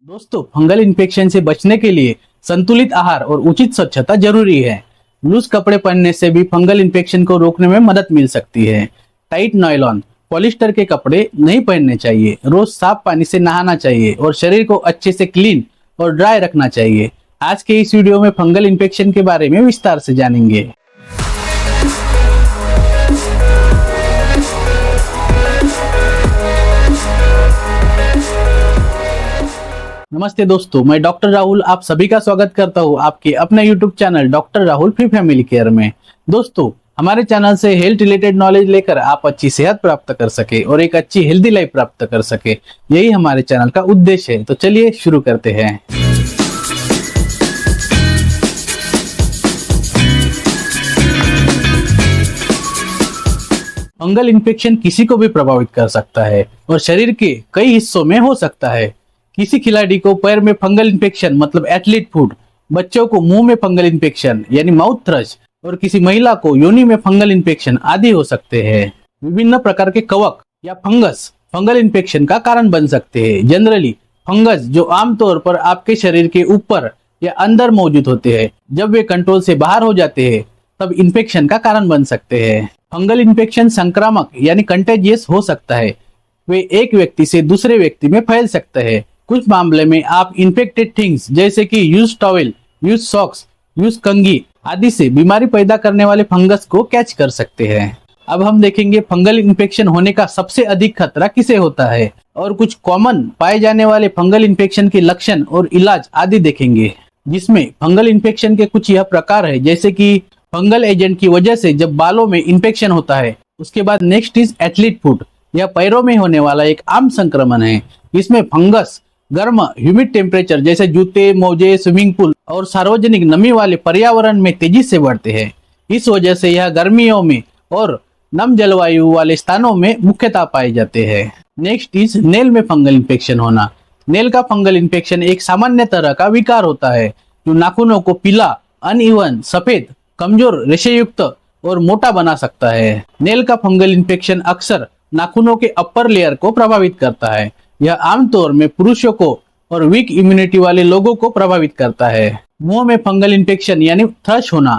दोस्तों, fungal infection से बचने के लिए संतुलित आहार और उचित स्वच्छता जरूरी है। लूज कपड़े पहनने से भी फंगल इन्फेक्शन को रोकने में मदद मिल सकती है। टाइट नायलॉन, पॉलिस्टर के कपड़े नहीं पहनने चाहिए। रोज साफ पानी से नहाना चाहिए और शरीर को अच्छे से क्लीन और ड्राई रखना चाहिए। आज के इस वीडियो में फंगल इन्फेक्शन के बारे में विस्तार से जानेंगे। नमस्ते दोस्तों, मैं डॉक्टर राहुल आप सभी का स्वागत करता हूं आपके अपने YouTube channel doctor Rahul free family care में। दोस्तों, हमारे चैनल से हेल्थ रिलेटेड नॉलेज लेकर आप अच्छी सेहत प्राप्त कर सके और एक अच्छी हेल्दी लाइफ प्राप्त कर सके, यही हमारे चैनल का उद्देश्य है। तो चलिए शुरू करते हैं। फंगल इन्फेक्शन किसी को भी प्रभावित कर सकता है और शरीर के कई हिस्सों में हो सकता है। किसी खिलाड़ी को पैर में फंगल इन्फेक्शन मतलब एथलीट फुट, बच्चों को मुंह में फंगल इन्फेक्शन यानी माउथ थ्रश और किसी महिला को योनि में फंगल इन्फेक्शन आदि हो सकते हैं। विभिन्न प्रकार के कवक या फंगस फंगल इन्फेक्शन का कारण बन सकते हैं। जनरली फंगस जो आमतौर पर आपके शरीर के ऊपर या अंदर मौजूद होते हैं, जब वे कंट्रोल से बाहर हो जाते हैं तब इन्फेक्शन का कारण बन सकते हैं। फंगल इन्फेक्शन संक्रामक यानी कंटेजियस हो सकता है। वे एक व्यक्ति से दूसरे व्यक्ति में फैल सकते हैं। कुछ मामले में आप इन्फेक्टेड थिंग्स जैसे कि use towel, use socks, use कंघी आदि से बीमारी पैदा करने वाले फंगस को कैच कर सकते हैं। अब हम देखेंगे फंगल इन्फेक्शन होने का सबसे अधिक खतरा किसे होता है और कुछ कॉमन पाए जाने वाले फंगल इन्फेक्शन के लक्षण और इलाज आदि देखेंगे, जिसमें फंगल इन्फेक्शन के कुछ यह प्रकार है, जैसे कि फंगल एजेंट की वजह से जब बालों में इन्फेक्शन होता है। उसके बाद नेक्स्ट इज एथलीट फुट, यह पैरों में होने वाला एक आम संक्रमण है। इसमें फंगस गर्म ह्यूमिड टेम्परेचर जैसे जूते, मोजे, स्विमिंग पूल और सार्वजनिक नमी वाले पर्यावरण में तेजी से बढ़ते हैं। इस वजह से यह गर्मियों में और नम जलवायु वाले स्थानों में मुख्यतः पाए जाते हैं। नेक्स्ट इज नेल में फंगल इन्फेक्शन होना। नेल का फंगल इन्फेक्शन एक सामान्य तरह का विकार होता है जो नाखूनों को पीला, अनइवन, सफेद, कमजोर, रेशेयुक्त और मोटा बना सकता है। नेल का फंगल इन्फेक्शन अक्सर नाखूनों के अपर लेयर को प्रभावित करता है। यह आमतौर में पुरुषों को और वीक इम्यूनिटी वाले लोगों को प्रभावित करता है। मुंह में फंगल इन्फेक्शन यानी थ्रश होना।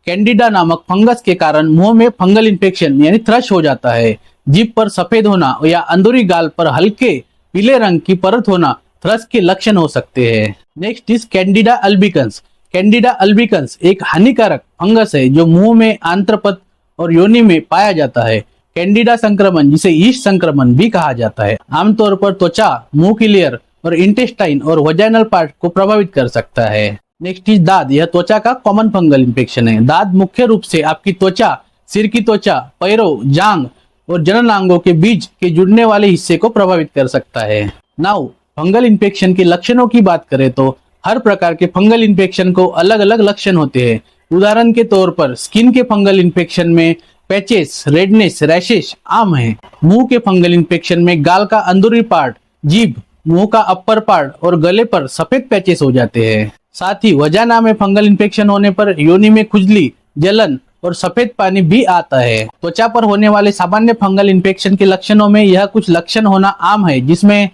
कैंडिडा नामक फंगस के कारण मुंह में फंगल इन्फेक्शन यानी थ्रश हो जाता है। जीभ पर सफेद होना या अंदरूनी गाल पर हल्के पीले रंग की परत होना थ्रश के लक्षण हो सकते हैं। Next is Candida albicans. Candida albicans एक हानिकारक फंगस है जो मुंह में, आंत्रपद और योनि में पाया जाता है। कैंडिडा संक्रमण, जिसे यीस्ट संक्रमण भी कहा जाता है, आमतौर पर त्वचा, मुंह की लेयर और इंटेस्टाइन और वजाइनल पार्ट को प्रभावित कर सकता है। नेक्स्ट इज दाद। यह त्वचा का कॉमन फंगल इन्फेक्शन है। दाद मुख्य रूप से आपकी त्वचा, सिर की त्वचा, पैरों, जांग और जननांगों के बीच के जुड़ने वाले हिस्से को प्रभावित कर सकता है। नाउ फंगल इन्फेक्शन के लक्षणों की बात करें तो हर प्रकार के फंगल इन्फेक्शन को अलग अलग लक्षण होते हैं। उदाहरण के तौर पर स्किन के फंगल इन्फेक्शन में पैचेस, रेडनेस, रैशेस आम है। मुंह के फंगल इन्फेक्शन में गाल का अंदरूनी पार्ट, जीभ, मुंह का अपर पार्ट और गले पर सफेद पैचेस हो जाते हैं। साथ ही वजाना में फंगल इन्फेक्शन होने पर योनि में खुजली, जलन और सफेद पानी भी आता है। त्वचा पर होने वाले सामान्य फंगल इन्फेक्शन के लक्षणों में यह कुछ लक्षण होना आम है, जिसमें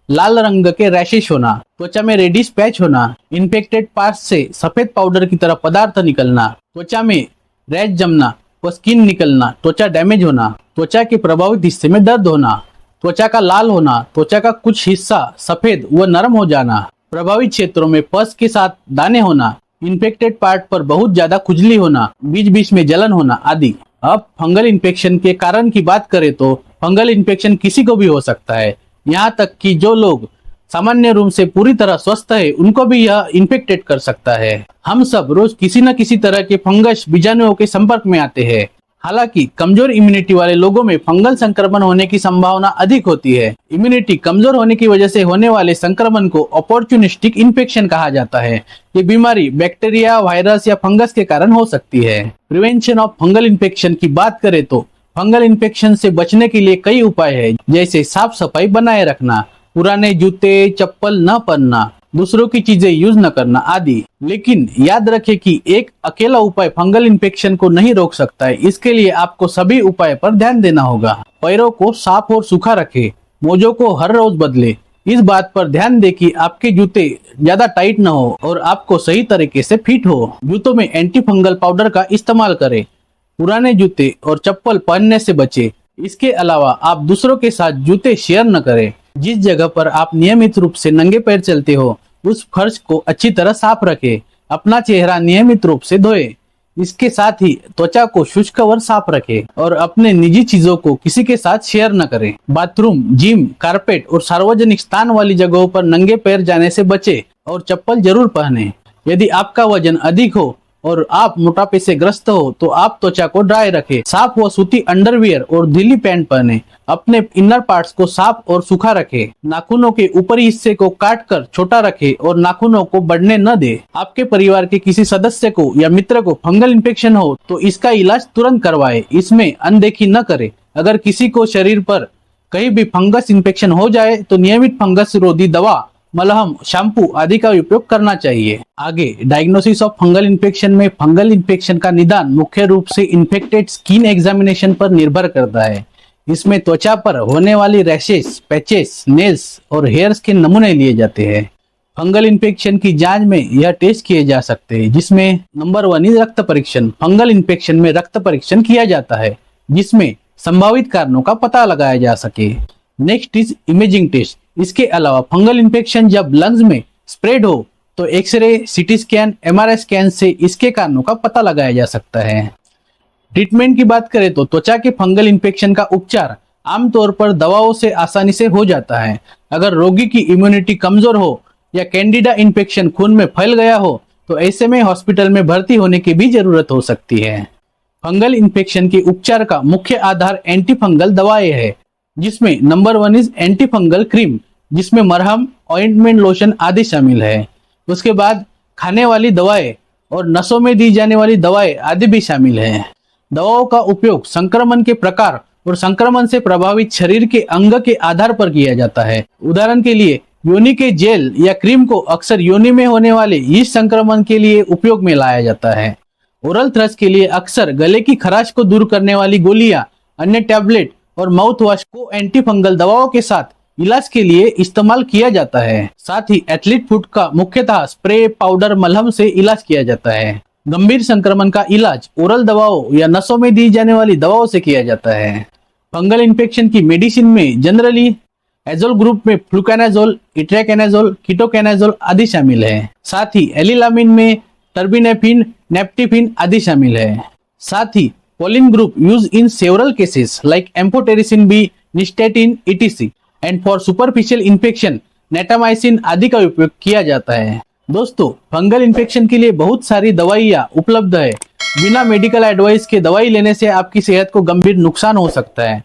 लाल रंग के रैशेस होना, त्वचा में रेडिश पैच होना, इन्फेक्टेड पार्ट से सफेद पाउडर की तरह पदार्थ निकलना, त्वचा में रैश जमना व स्किन निकलना, त्वचा डैमेज होना, त्वचा के प्रभावित हिस्से में दर्द होना, त्वचा का लाल होना, त्वचा का कुछ हिस्सा सफेद व नरम हो जाना, प्रभावित क्षेत्रों में पस के साथ दाने होना, इन्फेक्टेड पार्ट पर बहुत ज्यादा खुजली होना, बीच बीच में जलन होना आदि। अब फंगल इन्फेक्शन के कारण की बात करें तो फंगल इन्फेक्शन किसी को भी हो सकता है। यहाँ तक कि जो लोग सामान्य रूप से पूरी तरह स्वस्थ है उनको भी यह इन्फेक्टेड कर सकता है। हम सब रोज किसी न किसी तरह के फंगस बीजाणुओं के संपर्क में आते हैं। हालांकि कमजोर इम्यूनिटी वाले लोगों में फंगल संक्रमण होने की संभावना अधिक होती है। इम्यूनिटी कमजोर होने की वजह से होने वाले संक्रमण को अपॉर्चुनिस्टिक इन्फेक्शन कहा जाता है। ये बीमारी बैक्टीरिया, वायरस या फंगस के कारण हो सकती है। प्रिवेंशन ऑफ फंगल इन्फेक्शन की बात करें तो फंगल इन्फेक्शन से बचने के लिए कई उपाय है, जैसे साफ सफाई बनाए रखना, पुराने जूते, चप्पल न पहनना, दूसरों की चीजें यूज न करना आदि। लेकिन याद रखें कि एक अकेला उपाय फंगल इन्फेक्शन को नहीं रोक सकता है। इसके लिए आपको सभी उपाय पर ध्यान देना होगा। पैरों को साफ और सूखा रखें, मोजों को हर रोज बदले, इस बात पर ध्यान दें कि आपके जूते ज्यादा टाइट न हो और आपको सही तरीके से फिट हो। जूतों में एंटी फंगल पाउडर का इस्तेमाल करें। पुराने जूते और चप्पल पहनने से बचें। इसके अलावा आप दूसरों के साथ जूते शेयर न करें। जिस जगह पर आप नियमित रूप से नंगे पैर चलते हो उस फर्श को अच्छी तरह साफ रखें। अपना चेहरा नियमित रूप से धोएं। इसके साथ ही त्वचा को शुष्क और साफ रखें और अपने निजी चीजों को किसी के साथ शेयर न करें। बाथरूम, जिम, कारपेट और सार्वजनिक स्थान वाली जगहों पर नंगे पैर जाने से बचें और चप्पल जरूर पहनें। यदि आपका वजन अधिक हो और आप मोटापे से ग्रस्त हो तो आप त्वचा को ड्राई रखें। साफ व सूती अंडरवियर और ढीली पैंट पहने। अपने इनर पार्ट्स को साफ और सूखा रखें। नाखूनों के ऊपरी हिस्से को काट कर छोटा रखें और नाखूनों को बढ़ने न दे। आपके परिवार के किसी सदस्य को या मित्र को फंगल इन्फेक्शन हो तो इसका इलाज तुरंत करवाए। इसमें अनदेखी न करे। अगर किसी को शरीर पर कहीं भी फंगस इन्फेक्शन हो जाए तो नियमित फंगस रोधी दवा, मलहम, शैम्पू आदि का उपयोग करना चाहिए। आगे डायग्नोसिस ऑफ फंगल इन्फेक्शन में फंगल इन्फेक्शन का निदान मुख्य रूप से इन्फेक्टेड स्किन एग्जामिनेशन पर निर्भर करता है। इसमें त्वचा पर होने वाली रैशेस, पैचेस, नेल्स और हेयर्स के नमूने लिए जाते हैं। फंगल इन्फेक्शन की जांच में यह टेस्ट किए जा सकते हैं, जिसमें नंबर 1 रक्त परीक्षण। फंगल इन्फेक्शन में रक्त परीक्षण किया जाता है जिसमें संभावित कारणों का पता लगाया जा सके। Next is imaging test. इसके अलावा फंगल इन्फेक्शन जब लंग्स में स्प्रेड हो तो x ray, CT scan, MRI scan से इसके कारणों का पता लगाया जा सकता है। ट्रीटमेंट की बात करें तो त्वचा के फंगल इन्फेक्शन का उपचार आमतौर पर दवाओं से आसानी से हो जाता है। अगर रोगी की इम्यूनिटी कमजोर हो या कैंडिडा इन्फेक्शन खून में फैल गया हो तो ऐसे में हॉस्पिटल में भर्ती होने की भी जरूरत हो सकती है। फंगल इन्फेक्शन के उपचार का मुख्य आधार एंटी फंगल दवाएं है, जिसमें number 1 is anti fungal cream, जिसमें मरहम, ऑइंटमेंट, लोशन आदि शामिल है। उसके बाद खाने वाली दवाएं और नसों में दी जाने वाली दवाएं आदि भी शामिल है। दवाओं का उपयोग संक्रमण के प्रकार और संक्रमण से प्रभावित शरीर के अंग के आधार पर किया जाता है। उदाहरण के लिए योनि के जेल या क्रीम को अक्सर योनि में होने वाले यीस्ट संक्रमण के लिए उपयोग में लाया जाता है। ओरल थ्रस्ट के लिए अक्सर गले की खराश को दूर करने वाली गोलियां, अन्य टैबलेट और माउथ वॉश को एंटी फंगल दवाओं के साथ इलाज के लिए इस्तेमाल किया जाता है। साथ ही एथलीट फुट का मुख्यतः स्प्रे, पाउडर, मलहम से इलाज किया जाता है। गंभीर संक्रमण का इलाज ओरल दवाओं या नसों में दी जाने वाली दवाओं से किया जाता है। फंगल इन्फेक्शन की मेडिसिन में जनरली एजोल ग्रुप में फ्लुकानाजोल, इट्राकेनाजोल, कीटोकेनाजोल आदि शामिल है। साथ ही एलिलामिन में टर्बिनेफिन, नेप्टिफिन आदि शामिल है। साथ ही polyene group use in several cases like amphotericin B, nystatin, etc. And for superficial infection natamycin आदि का उपयोग किया जाता है। दोस्तों, फंगल इन्फेक्शन के लिए बहुत सारी दवाइयाँ उपलब्ध है। बिना मेडिकल एडवाइस के दवाई लेने से आपकी सेहत को गंभीर नुकसान हो सकता है,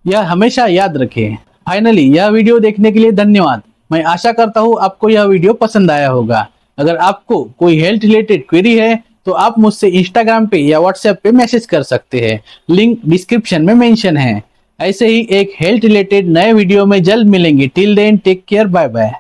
यह हमेशा याद रखें। फाइनली, यह वीडियो देखने के लिए धन्यवाद। मैं आशा करता हूँ आपको यह वीडियो पसंद आया होगा। अगर आपको कोई हेल्थ रिलेटेड क्वेरी है तो आप मुझसे इंस्टाग्राम पे या व्हाट्सएप पे मैसेज कर सकते हैं। लिंक डिस्क्रिप्शन में मेंशन है। ऐसे ही एक हेल्थ रिलेटेड नए वीडियो में जल्द मिलेंगे। Till then take care, bye bye.